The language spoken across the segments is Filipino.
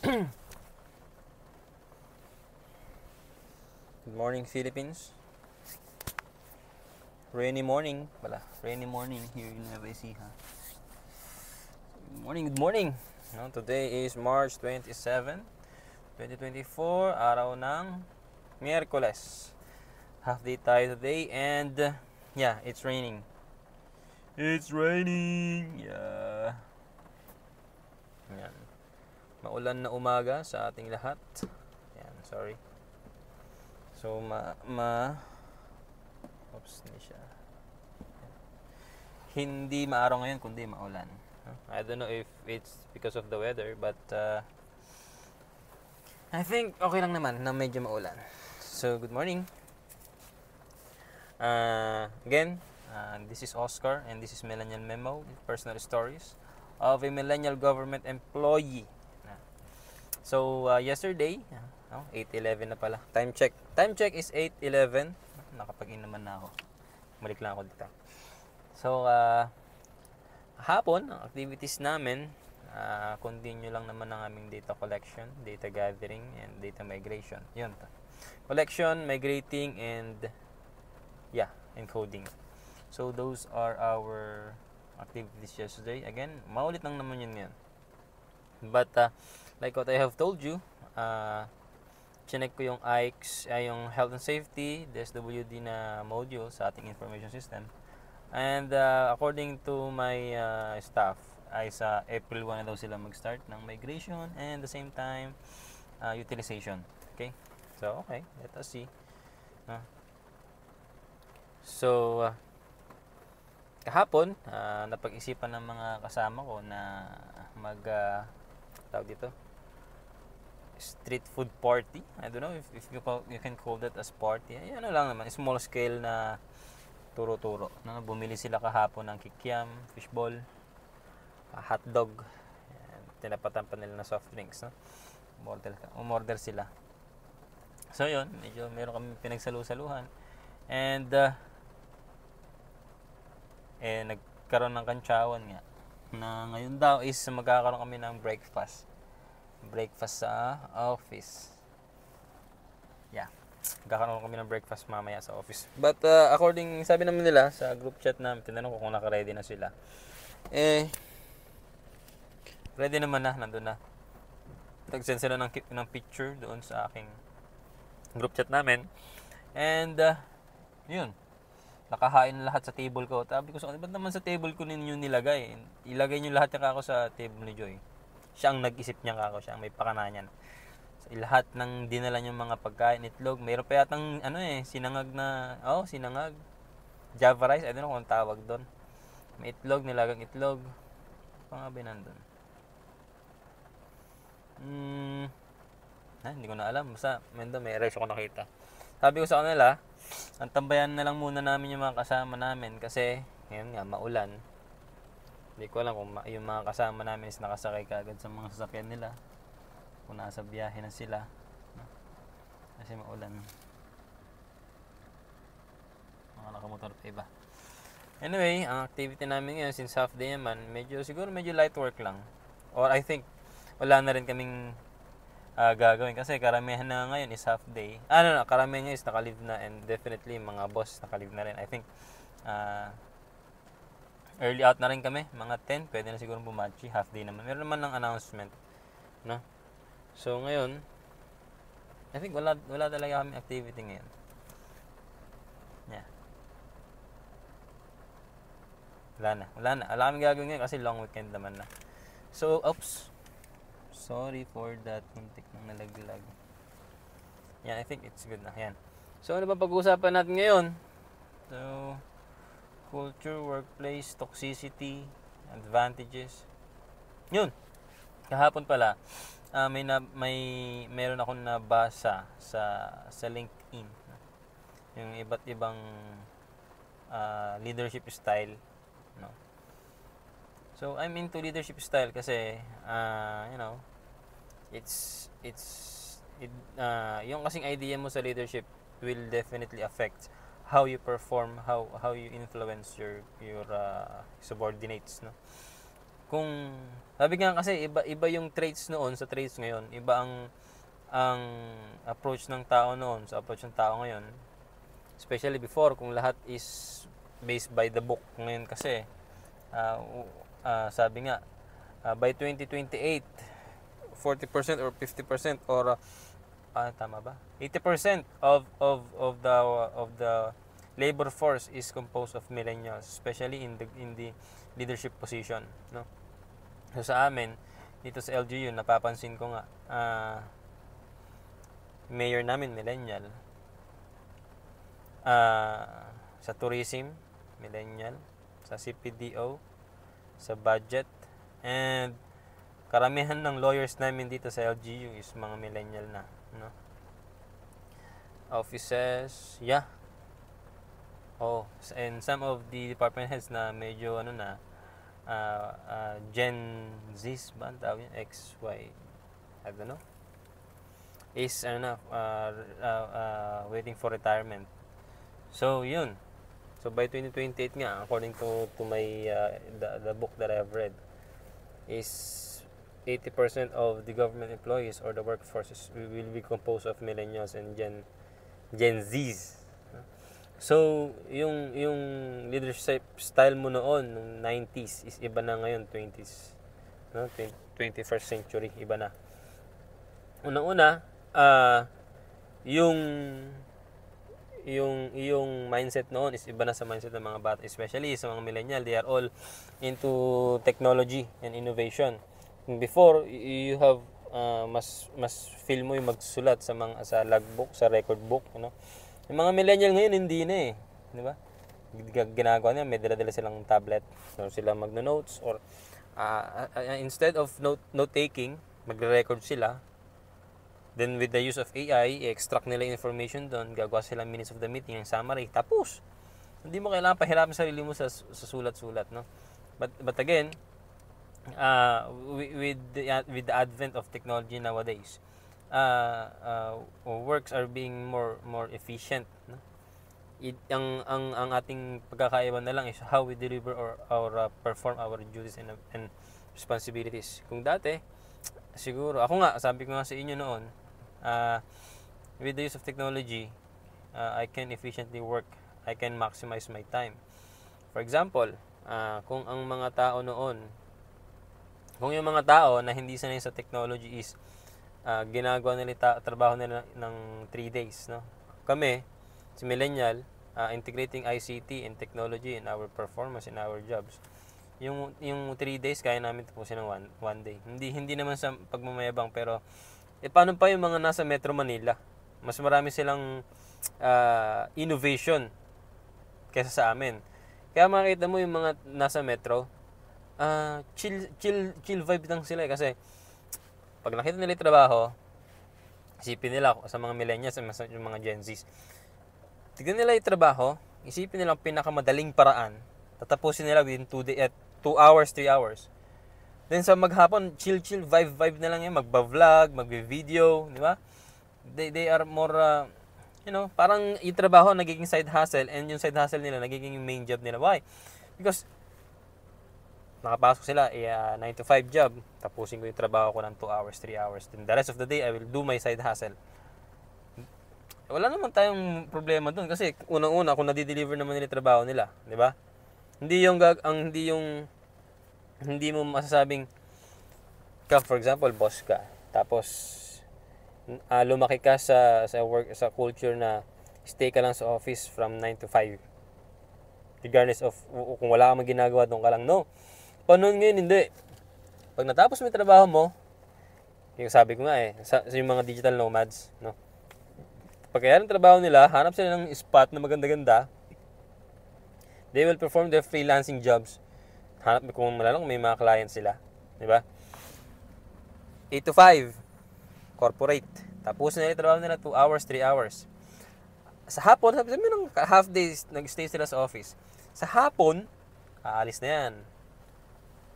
Good morning, Philippines. Rainy morning pala. Rainy morning here in Nueva Ecija. Good morning, good morning. No, today is March 27, 2024. Araw ng Miyerkules. Half day tayo today and yeah, it's raining. It's raining. Yeah. Yan. Maulan na umaga sa ating lahat. Yan, sorry. So, oops, hindi maaraw ngayon, kundi maulan. I don't know if it's because of the weather, but I think okay lang naman na medyo maulan. So, good morning. Again, this is Oscar and this is Millennial Memo, personal stories of a millennial government employee. So, yesterday, 8:11 na pala. Time check. Time check is 8:11. Nakapag-in naman na ako. Balik lang ako dito. So, hapon, ang activities namin, continue lang naman ang aming data collection, data gathering, and data migration. Yun to. Collection, migrating, and encoding. So, those are our activities yesterday. Again, maulit lang naman yun ngayon. But, like what I have told you, chinek ko yung IX, yung health and safety, DSWD na module sa ating information system. And according to my staff, ay sa April 1 na daw sila mag-start ng migration and the same time, utilization. Okay? So, okay. Let us see. So, kahapon, napag-isipan ng mga kasama ko na tawag dito, street food party. I don't know if you can call that as party. Ay, ano lang naman, small scale na turo-turo. Bumili sila kahapon ng kikiam, fishball, hotdog, tinapatan pa nila na soft drinks. No? Umorder sila. So yun, medyo meron kami pinagsalu-saluhan. And nagkaroon ng kantsawan nga na ngayon daw is magkakaroon kami ng breakfast sa office. Yeah, magkakaroon kami ng breakfast mamaya sa office. But according, sabi naman nila sa group chat namin, tinanong ko kung naka-ready na sila. Ready naman na, nandun na. Nag-send sila ng picture doon sa aking group chat namin. And yun, nakahain lahat sa table ko. Sabi ko sa kanila, ba't naman sa table ko ninyo nilagay? Ilagay nyo lahat yung kako sa table ni Joy. Siya ang nag-isip niya kako, siya ang may pakana niyan. So, lahat ng dinala niyong mga pagkain, itlog, mayroon pa yatang sinangag na, sinangag, Java rice, I don't know kung tawag doon. May itlog, nilagang itlog. Pangabi nandun. Hindi ko na alam. Basta, may rice ako nakita. Sabi ko sa kanila, ang tambayan na lang muna namin yung mga kasama namin kasi ngayon nga maulan. Hindi ko alam kung yung mga kasama namin is nakasakay kaagad sa mga sasakyan nila, kung nasa biyahe na sila, kasi maulan. Mga nakamotor pa iba. Anyway, ang activity namin ngayon since half day naman, siguro medyo light work lang, or I think wala na rin kaming gagawin kasi karamihan na ngayon is half day. Karamihan ngayon is naka-leave na, and definitely mga boss naka-leave na rin. I think early out na rin kami, mga 10, pwede na siguro bumachi, half day naman. Meron naman ng announcement, no? So ngayon, I think wala talaga kami activity ngayon. Yeah. Wala kami gagawin ngayon kasi long weekend naman na. So, oops. Sorry for that, muntik nang nalaglag. Yan, I think it's good na. Yan. So, ano ba pag-uusapan natin ngayon? So, culture, workplace, toxicity, advantages. Yun. Kahapon pala, meron akong nabasa sa LinkedIn. Yung iba't ibang leadership style, no? So, I'm into leadership style kasi yung kasing idea mo sa leadership will definitely affect how you perform, how you influence your subordinates, no? kung sabi nga kasi iba yung traits noon sa traits ngayon, iba ang approach ng tao noon sa approach ng tao ngayon. Especially before, kung lahat is based by the book. Ngayon kasi sabi nga by 2028 40% or 50% or tama ba? 80% of the labor force is composed of millennials, especially in the leadership position, no? So sa amin dito sa LGU, napapansin ko nga mayor namin millennial, sa tourism millennial, sa CPDO, sa budget, and karamihan ng lawyers namin dito sa LGU is mga millennial na, no? Offices, yeah. And some of the department heads na medyo Gen Z ba ang tawag yun? X, Y, I don't know, is waiting for retirement. So yun. So by 2028 nga, according to my the book that I've read, is 80% of the government employees or the workforce will be composed of millennials and Gen Zs. So, yung leadership style mo noon, nung 90s, is iba na ngayon, 20s. No? 21st century, iba na. Unang-una, yung mindset noon is iba na sa mindset ng mga bata, especially sa mga millennial. They are all into technology and innovation. Before, you have mas feel mo yung magsulat sa logbook, sa record book, you know. Yung mga millennial ngayon hindi na eh, di ba? Ginagawa nila, may dala-dala silang tablet, so sila magno-notes or instead of note taking, magre-record sila. Then with the use of AI, i-extract nila information doon, gagawa sila minutes of the meeting, yung summary, tapos hindi mo kailangan pahirapan sarili mo sa sulat-sulat, no? But again, with the advent of technology nowadays, works are being more efficient, no? Ang ating pagkakaiba na lang is how we deliver or perform our duties and responsibilities. Kung dati, siguro ako nga, sabi ko nga sa inyo noon, with the use of technology, I can efficiently work, I can maximize my time. For example, kung yung mga tao na hindi sanay sa technology is ginagawa nila trabaho nila ng 3 days, no? Kami, si millennial, integrating ICT and technology in our performance, in our jobs. Yung 3 days kaya namin tapusin ng one day. Hindi naman sa pagmamayabang, pero paano pa yung mga nasa Metro Manila? Mas marami silang innovation kaysa sa amin. Kaya makita mo yung mga nasa Metro, chill vibe lang sila kasi pag nakita nila yung trabaho, isipin nila sa mga millennials, yung mga Gen Zs, tignan nila yung trabaho, isipin nila ang pinakamadaling paraan, tatapusin nila within 2 hours, 3 hours. Then sa maghapon, chill vibe na lang yan, magba-vlog, magbe-video, di ba? They are more parang yung trabaho nagiging side hustle, and yung side hustle nila nagiging yung main job nila. Why? Because nakapasok sila 9 to 5 job, tapusin ko yung trabaho ko ng 2 hours, 3 hours. Then the rest of the day, I will do my side hustle. Wala naman tayong problema doon kasi unang-una kung nadi-deliver naman nila yung trabaho nila, di ba? Hindi mo masasabing for example, boss ka. Tapos lumaki ka sa culture na stay ka lang sa office from 9 to 5. Regardless of kung wala kang ginagawa doon ka lang. No. Paano ngayon, hindi. Pag natapos mo yung trabaho mo, yung sabi ko nga sa yung mga digital nomads, no? Pag kaya ng trabaho nila, hanap sila ng spot na maganda-ganda, they will perform their freelancing jobs. Hanap, kung malalang may mga clients sila. Di ba? 8 to 5, corporate. Tapos na yung trabaho nila 2 hours, 3 hours. Sa hapon, sabi mo ng half days, nag-stay sila sa office. Sa hapon, aalis na yan.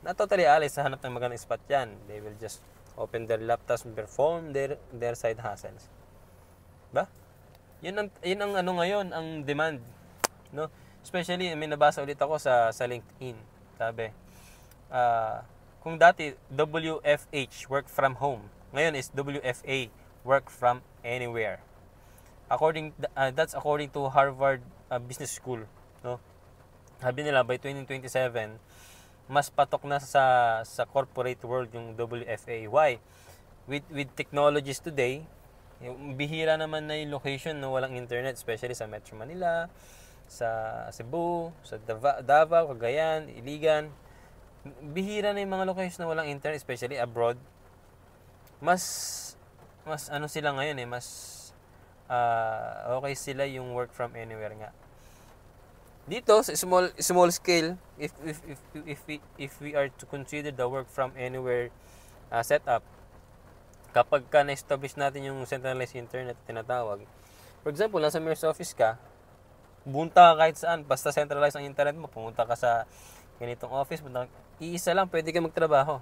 Not totally alis, sa hanap ng magandang spot yan. They will just open their laptops and perform their side hustles. Ba? Yun ang ngayon, ang demand. No? Especially, may nabasa ulit ako sa LinkedIn. Sabi, kung dati WFH, work from home, ngayon is WFA, work from anywhere. That's according to Harvard Business School, no? Sabi nila by 2027, mas patok na sa corporate world yung WFA. Why? With technologies today, bihira naman na yung location na walang internet, especially sa Metro Manila, sa Cebu, sa Davao, Cagayan, Iligan. Bihira na yung mga location na walang internet, especially abroad. Mas ano sila ngayon mas okay sila yung work from anywhere nga. Dito sa small scale, if we are to consider the work from anywhere setup, kapag na-establish natin yung centralized internet tinatawag. For example, nasa mayor's office ka, bunta ka kahit saan, basta centralized ang internet mo, pumunta ka sa ganitong office, iisa lang pwede ka magtrabaho.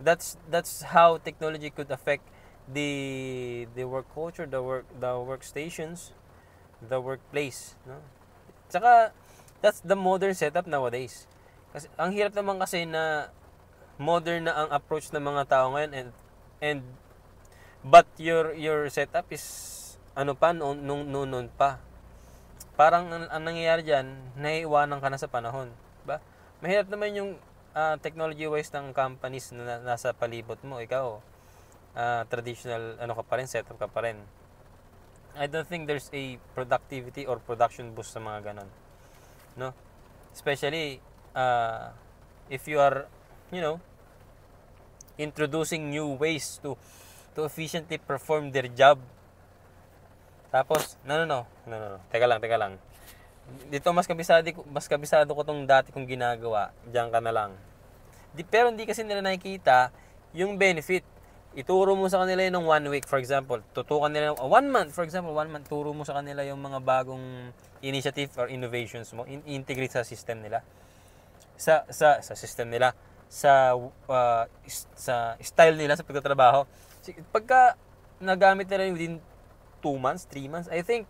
That's how technology could affect the work culture, the workstations, the workplace, no? Tsaka that's the modern setup nowadays. Kasi ang hirap naman kasi na modern na ang approach ng mga tao ngayon and but your setup is ano pa noon pa. Parang ang nangyayari diyan, naiiwanan ka na sa panahon, ba? Mahirap naman yung technology wise ng companies na nasa palibot mo, ikaw traditional ano ka pa rin, setup ka pa rin. I don't think there's a productivity or production boost sa mga ganon, no? Especially if you are, introducing new ways to efficiently perform their job. Tapos no. Teka lang. Dito mas kabisado ko tong dati kong ginagawa. Diyan ka na lang. Pero hindi kasi nila nakikita yung benefit. Ituro mo sa kanila yung 1 week, for example. Tutukan nila 1 month, for example, 1 month. Turo mo sa kanila yung mga bagong initiative or innovations mo. Integrate sa system nila. Sa system nila. Sa style nila sa pagtatrabaho. Pagka nagamit nila within 2 months, 3 months, I think,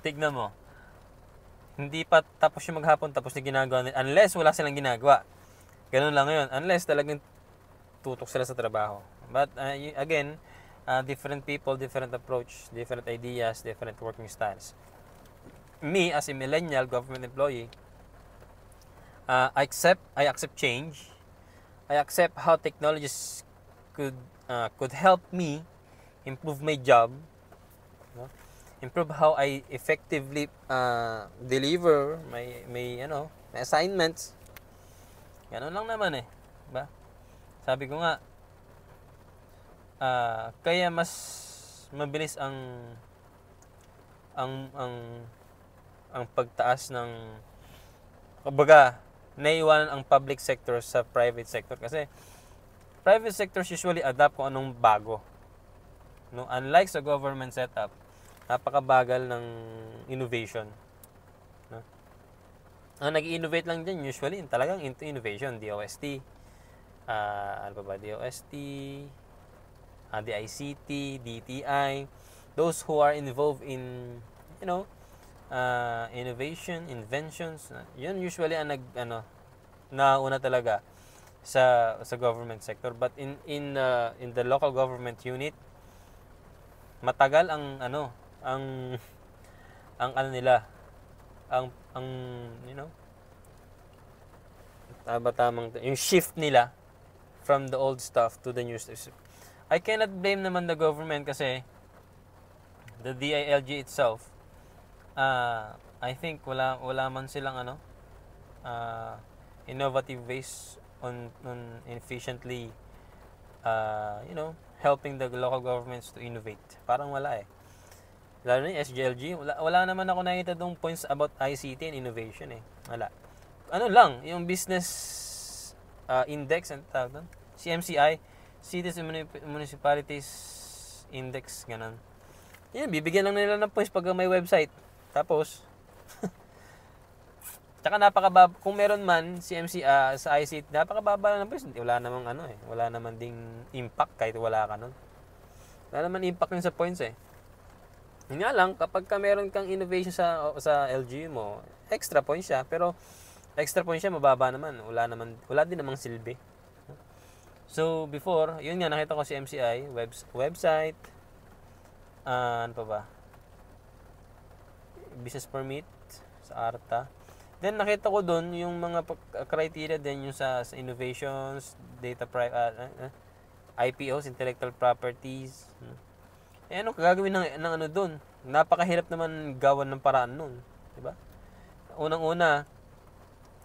tignan mo, hindi pa tapos yung maghapon, tapos na ginagawa nila. Unless wala silang ginagawa. Ganun lang yun. Unless talagang tutok sila sa trabaho. But again, different people, different approach, different ideas, different working styles. Me, as a millennial government employee, I accept change. I accept how technologies could help me improve my job, improve how I effectively deliver my assignments. Ganun lang naman ba? Sabi ko nga, kaya mas mabilis ang pagtaas ng, kumbaga, naiiwanan ang public sector sa private sector kasi private sectors usually adapt kung anong bago, no? Unlike sa government setup, napakabagal ng innovation, no? Ang nag-innovate lang din usually talagang into innovation, DOST, ano pa ba, DOST, DICT, DTI, those who are involved in, innovation, inventions, yun usually ang nauna talaga sa government sector. But in the local government unit, matagal ang nila, yung shift nila from the old stuff to the new stuff. I cannot blame naman the government kasi the DILG itself, I think wala man silang innovative ways on efficiently helping the local governments to innovate. Parang wala Lalo na yung SGLG, wala naman ako nakita dong points about ICT and innovation Wala. Ano lang, yung business index and tawag doon, CMCI, Cities and Municipalities Index, ganun. Yan, bibigyan lang nila ng points pag may website. Tapos, tsaka napakababa, kung meron man CMC sa ICT, napakababa lang ng points. Wala namang wala naman ding impact kahit wala ka nun. Wala naman impact yun sa points Yun nga lang, kapag ka meron kang innovation sa LGU mo, extra points siya. Pero, extra points siya, mababa naman. Wala din namang silbi. So, before, yun nga, nakita ko si MCI, website, ano pa ba? Business permit sa ARTA. Then, nakita ko doon yung mga criteria din yung sa innovations, IPOs, intellectual properties. Eh, ano gagawin ng ano doon? Napakahirap naman gawan ng paraan noon. Diba? Unang-una,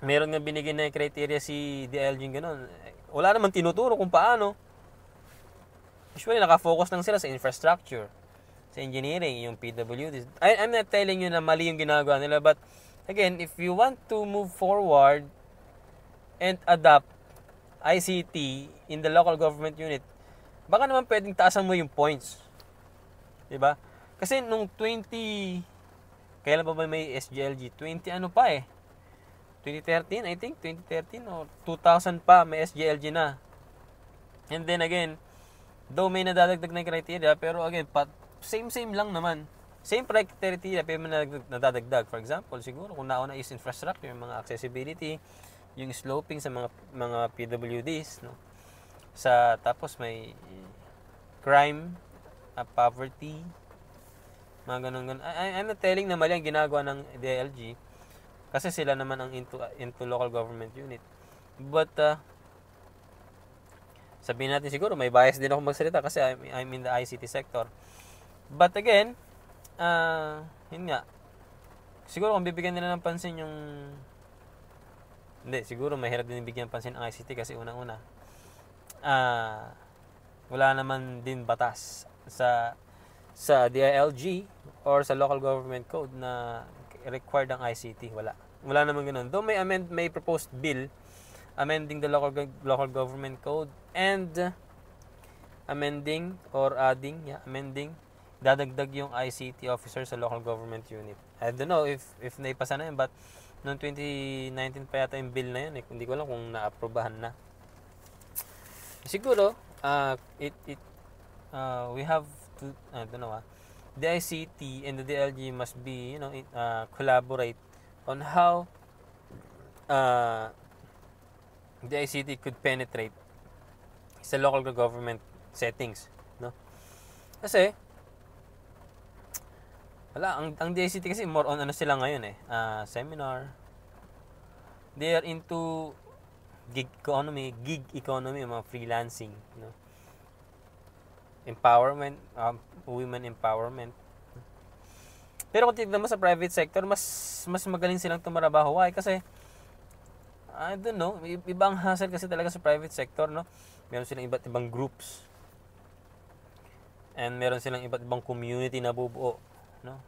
meron nga binigyan na criteria si DLG gano'n. Wala naman tinuturo kung paano. Usually, nakafocus lang sila sa infrastructure, sa engineering, yung PWD. I'm not telling you na mali yung ginagawa nila, but again, if you want to move forward and adopt ICT in the local government unit, baka naman pwedeng taasan mo yung points. Diba? Kasi nung 20, kailan ba may SGLG? 20 ano pa eh. 2013, I think. 2013 or 2000 pa, may SGLG na. And then again, though may nadadagdag na criteria, pero again, same lang naman. Same criteria, pero may nadadagdag. For example, siguro kung nauna is infrastructure, yung mga accessibility, yung sloping sa mga PWDs, no? Tapos may crime, poverty, mga ganun. I'm not telling na mali ang ginagawa ng DLG, kasi sila naman ang into local government unit. But, sabihin natin siguro, may bias din ako magsalita kasi I'm in the ICT sector. But again, yun nga, siguro kung bibigyan nila ng pansin yung, hindi, siguro mahirap din bigyan pansin ang ICT kasi unang-una, wala naman din batas sa DILG or sa local government code na required ang ICT. Wala naman ganoon. Though may proposed bill amending the local government code and amending dadagdag yung ICT officer sa local government unit. I don't know if naipasa na yun, but noong 2019 pa yata yung bill na yun. Hindi ko alam kung na-aprobahan na. Siguro, we have to, I don't know, the ICT and the DLG must be, collaborate on how the ICT could penetrate sa local government settings, no? Kasi ang DICT kasi more on ano sila ngayon seminar. They are into gig economy, mga freelancing, empowerment, women empowerment. Pero kung tignan mo sa private sector, mas magaling silang tumarabaho. Why? Kasi I don't know, ibang hassle kasi talaga sa private sector, no? Meron silang iba't ibang groups. And meron silang iba't ibang community na bubuo, no?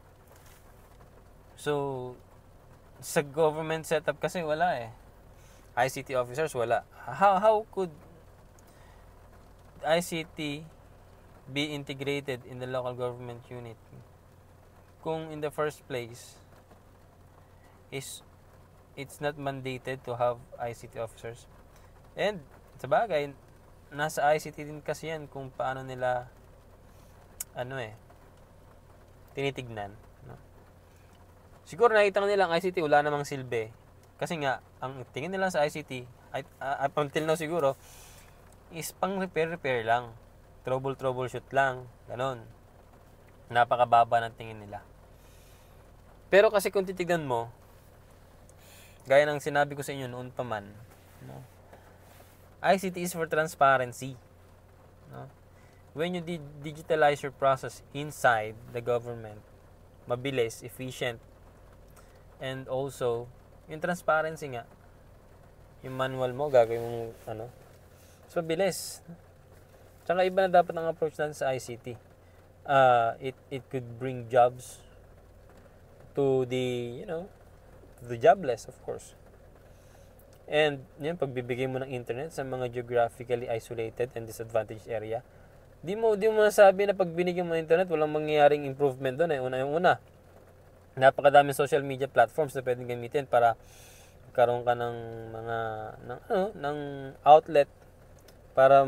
So, sa government setup kasi wala ICT officers wala. How could ICT be integrated in the local government unit kung in the first place it's not mandated to have ICT officers? And sa bagay, nasa ICT din kasi yan kung paano nila tinitignan, no? Siguro nakita nila ang ICT wala namang silbi kasi nga ang tingin nila sa ICT up until now siguro is pang repair lang, troubleshoot lang, ganon. Napakababa ng tingin nila. Pero kasi kung titignan mo, gaya ng sinabi ko sa inyo noon pa man, no? ICT is for transparency, no? When you digitalize your process inside the government, mabilis, efficient, and also yung transparency nga, yung manual mo gagawin mo so mabilis. Tsaka iba na dapat ang approach natin sa ICT. It could bring jobs to the jobless, of course. And yun, pagbibigay mo ng internet sa mga geographically isolated and disadvantaged area, di mo masabi na pag binigyan mo ng internet walang mangyayaring improvement doon. Una, napakadaming social media platforms na pwedeng gamitin para magkaroon ka ng ng outlet para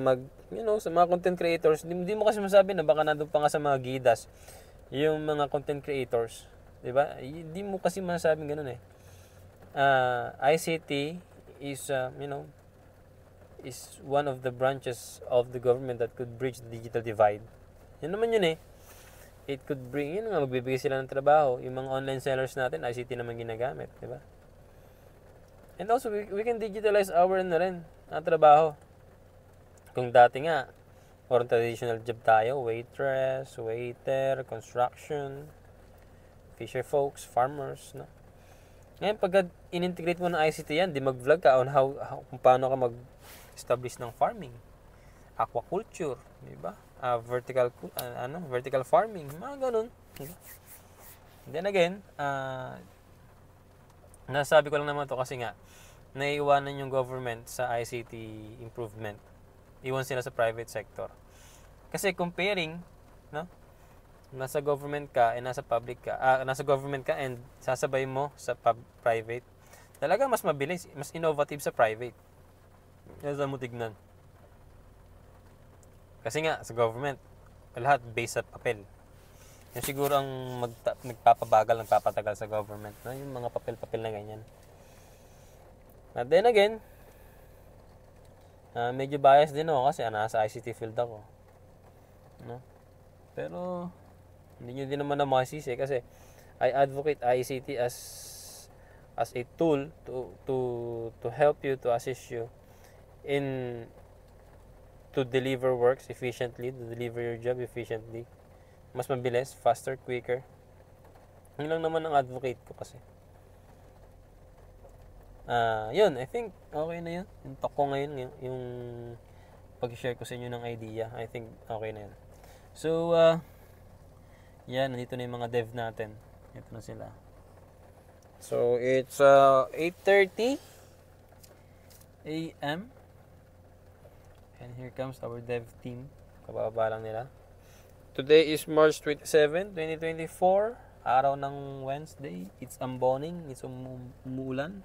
sa mga content creators. Hindi mo kasi masabi na baka nandun pa nga sa mga gidas yung mga content creators, di ba? Hindi mo kasi masasabing ganoon ICT is, is one of the branches of the government that could bridge the digital divide. Yun naman yun eh. It could bring, yun nga, magbibigay sila ng trabaho. Yung mga online sellers natin, ICT naman ginagamit, di ba? And also, we can digitalize our na rin, na trabaho. Kung dati nga, or traditional job tayo, waitress, waiter, construction, fisher folks, farmers, no? Ngayon, pag in-integrate mo ng ICT yan, di mag-vlog ka on how kung paano ka mag-establish ng farming, aquaculture, di ba? Vertical farming, mga ganun. Diba? Then again, nasabi ko lang naman to kasi nga, naiiwanan yung government sa ICT improvement. Iwan sila sa private sector. Kasi comparing, no? Nasa government ka and nasa public ka, nasa government ka and sasabay mo sa private. Talaga mas mabilis, mas innovative sa private. Kaya mo tignan. Kasi nga sa government, lahat based sa papel. Yung siguro ang nagpapabagal, nagpapatagal sa government, no? Yung mga papel-papel na ganyan. But then again, medyo biased din ako kasi nasa ICT field ako. No? Pero hindi nyo din naman na makasisi kasi I advocate ICT as a tool to help you, to assist you in to deliver works efficiently, to deliver your job efficiently. Mas mabilis, faster, quicker. Yun lang naman ang advocate ko kasi. Yun, I think okay na yun. Yung talk ko ngayon, yung pag-share ko sa inyo ng idea, I think okay na yun. So, yan, nandito na yung mga dev natin. Ito na sila. So, it's 8:30 a.m. And here comes our dev team. Kababa lang nila. Today is March 27, 2024. Araw ng Wednesday. It's amboning. It's umuulan.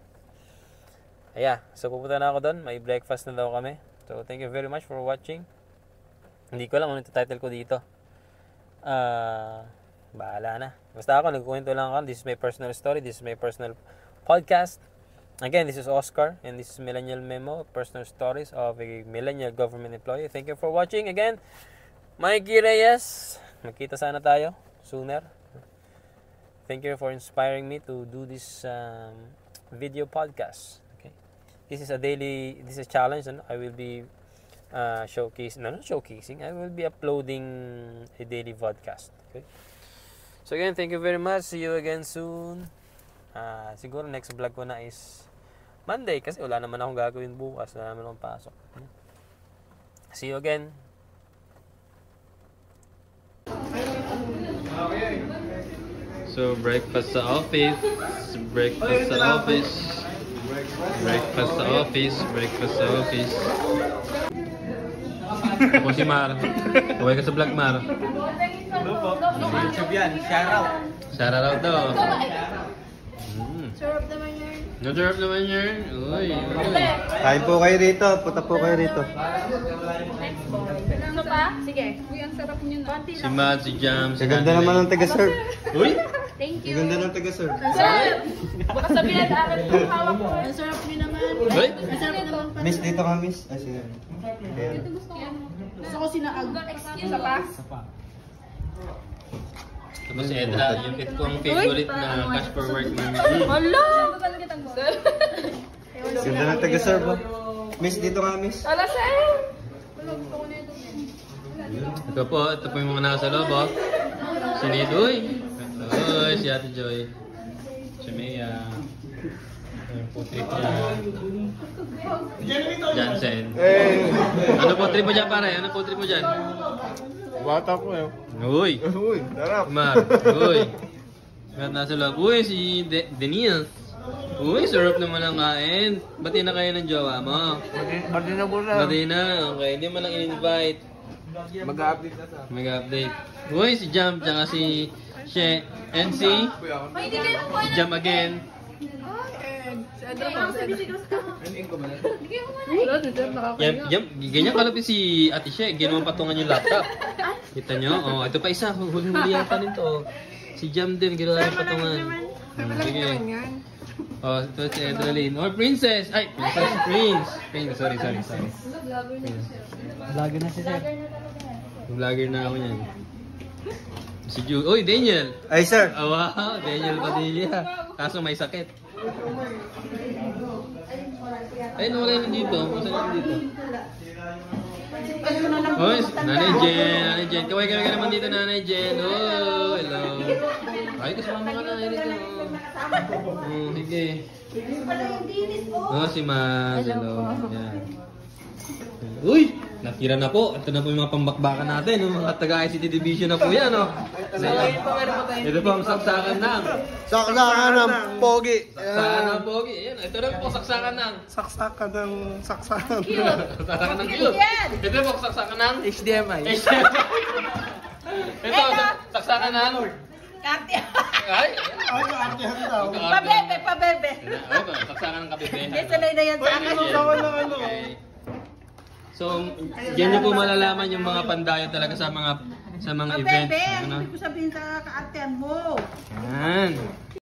So pupunta na ako doon. May breakfast na daw kami. So, thank you very much for watching. Hindi ko lang ano yung title ko dito. Bahala na. Basta ako, nagkukwento lang ako. This is my personal story. This is my personal podcast. Again, this is Oscar. And this is Millennial Memo. Personal stories of a millennial government employee. Thank you for watching. Again, Mikey Reyes. Magkita sana tayo sooner. Thank you for inspiring me to do this video podcast. This is a challenge, and I will be showcasing. I will be uploading a daily podcast. Okay. So again, thank you very much. See you again soon. Siguro next vlog ko na is Monday kasi wala naman akong gagawin bukas. Wala naman akong pasok. See you again. So breakfast sa office. Ako si Mar. Huwag ka sa vlog, Mar. YouTube yan, shout out daw. Sarap naman yun. Nadarap naman yun. Uy. Kain po kayo rito, punta po kayo rito. Ano pa? Sige. Uy, ang sarap nyo na. Si Matt, si Jam, si Ganda naman ng taga-serve. Uy! Thank you. Ganda ng taga-serve. Ang sarap! Baka sabihin at akin itong hawak ko. Ang sarap nyo naman. Uy! Ang sarap naman pa. Miss, dito ka, miss. Sige. Gusto ko sinaag. Excuse pa? Tapos si Edra, yung kong favorite na cash for work namin. Hala! Ganda ng taga-serve. Miss, dito ka, miss. Hala, sa'yo! Ito po yung mga nasa loob, oh. Si Nidoy. Uy, si Ate Joy. Si Mea. Yung po trip niya. Jansen. Ano po trip mo dyan, pare? Ano po trip mo dyan? Bata ko eh. Uy! Uy, darap. Mar. Uy! At nasa loob. Uy, si Denise. Uy, sarap naman ang kain. Bati na kayo ng jowa mo. Bati na po na. Bati na. Okay, hindi mo lang in-invite. Mag-update na sa. Mag-update. Uy, si Jam, tsaka si She, and si Jam again. Jam, ganyan kalapit si Ate She, ginawang patungan yung laptop. Kita nyo? Oh, ito pa isa, huli-huli yata nito. Si Jam din, ginawang patungan. Sige. Oh, ito si Edeline. Oh, Princess! Ay, Prince! Sorry. Vlogger na si sir. Vlogger na ako yan. Si Ju. Uy, Daniel! Ay, sir. Oh, wow, Daniel Padilla. Kaso may sakit. Ay, wala naman dito. Masaya naman dito. Oh, Nanay Jen. Kaway ka naman dito, Nanay Jen. Oh, hello. Ay, kasama ka na dito. Oh, sige. Oh, si Maz. Hello. Yan. Uy! Natira na po. Ito na po yung mga pambakbakan natin. Yung mga taga-ICT Division na po yan. Oh. Ito po ang saksakan ng... Saksakan ng pogi. Saksakan ng pogi. Ayan. Ito na po saksakan ng... Saksakan ng saksakan. Saksakan ng cute. Ito po saksakan ng... HDMI. Ito, saksakan ng... Karte. Ay! Pabebe. Ito, saksakan ng kabebe. Sanay na yan sa akin. Okay. So, yan niyo po malalaman yung mga pandayo talaga sa mga event. Pabebe, Ano? hindi ko sabihin sa kaartean mo. Yan.